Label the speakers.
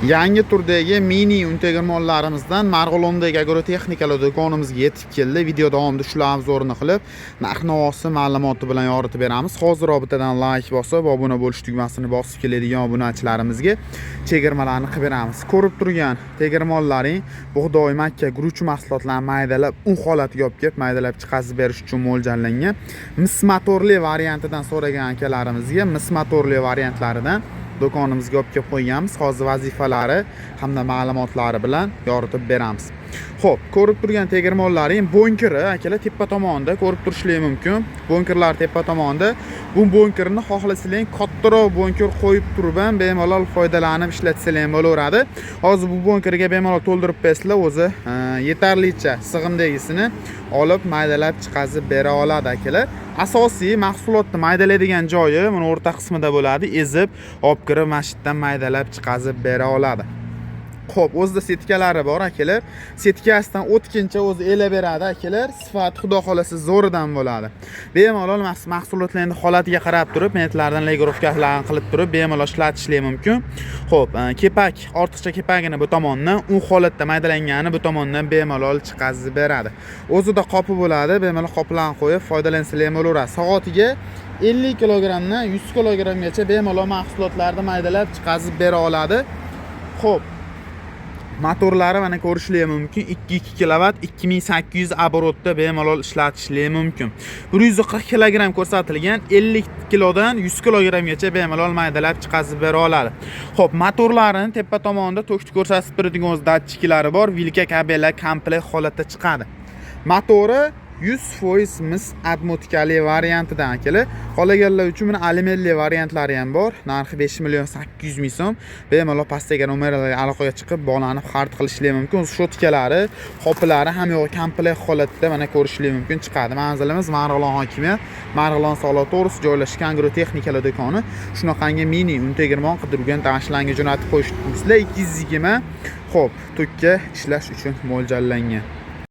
Speaker 1: Yangi turdagi mini untegirmonlarimizdan Marg'ilondagi agrotexnikalar do'konimizga yetib keldi. Video davomida shular obzorini qilib, narx-navosi ma'lumoti bilan yoritib beramiz. Hozir bittadan like bosib, obuna bo'lish tugmasini bosib keladigan obunachilarimizga chegirmalarni qilib beramiz. Ko'rib turgan tegirmonlaring bug'doy, makka, guruch mahsulotlarini maydalab, un holatiga olib kelib, maydalab chiqazib berish uchun mo'ljallangan. Mis motorli variantidan so'ragan akalarimizga mis motorli variantlaridan do'konimizga olib kelib qo'yganmiz. Hozir vazifalari hamda ma'lumotlari bilan yoritib beramiz. Xo'p, ko'rib turgan tegirmonlaring bonkeri akalar tepa tomonda ko'rib turishingiz mumkin. Bonkerlar tepa tomonda. Bu bonkerni xohlasalaring kattaroq bonker qo'yib turib ham bemalol foydalanib ishlatsalar bo'laveradi. Hozir bu bonkerga bemalol to'ldirib bersizlar, o'zi yetarlicha sig'imdagisini olib maydalab chiqazib bera oladi akalar. Asosiy mahsulotni maydalaydigan joyi mana o'rta qismida bo'ladi. Ezib, olib kirib mashitdan maydalab chiqazib bera oladi. Xo'p, o'zida setkalari bor akalar. Setkasidan o'tkincha o'zi ela beradi akalar. Sifat xudo xolasa zo'ridan bo'ladi. Bemalol mahsulotlarning holatiga qarab turib, metlardan legirovkalarni qilib turib, bemalol ishlatishingiz mumkin. Xo'p, kepak, ortiqcha kepagini bu tomondan, u holatda maydalangani bu tomondan bemalol chiqazib beradi. O'zida qopi bo'ladi, bemalol qoplarni qo'yib foydalansangiz bo'laveradi. Soatiga 50 kg-dan 100 kg-gacha bemalol mahsulotlarni maydalab chiqazib bera oladi. Xo'p, motorlari mana ko'rishingiz mumkin. 2 kW 2800 oborotda bemalol ishlatishingiz mumkin. 140 kg ko'rsatilgan, 50 kilodan 100 kg-gacha bemalol maydalab chiqazib bera oladi. Xo'p, motorlarining tepa tomonida to'kni ko'rsatib turadigan o'z datchiklari bor. Vilka kabellar komplekt holatda chiqadi. Motori 100% mis atmotikali variantidan akalar. Qolganlar uchun mana alimentli variantlari ham bor. Narxi 5.800.000 so'm. Bemalol pastdagi nomerlarga aloqaga chiqib, bolani xarid qilishingiz mumkin. Shotkalari, qoplari ham yo'q komplekt holatda mana ko'rishingiz mumkin chiqadi. Manzilimiz Marg'ilon hokimiyat, Marg'ilon soliq to'g'risi joylashgan agrotexnikalar do'koni. Shunaqangi mini untegirmon qidirgan tashlanga jo'natib qo'yishibsizlar 220. Xo'p, to'kka ishlash uchun mo'ljallangan.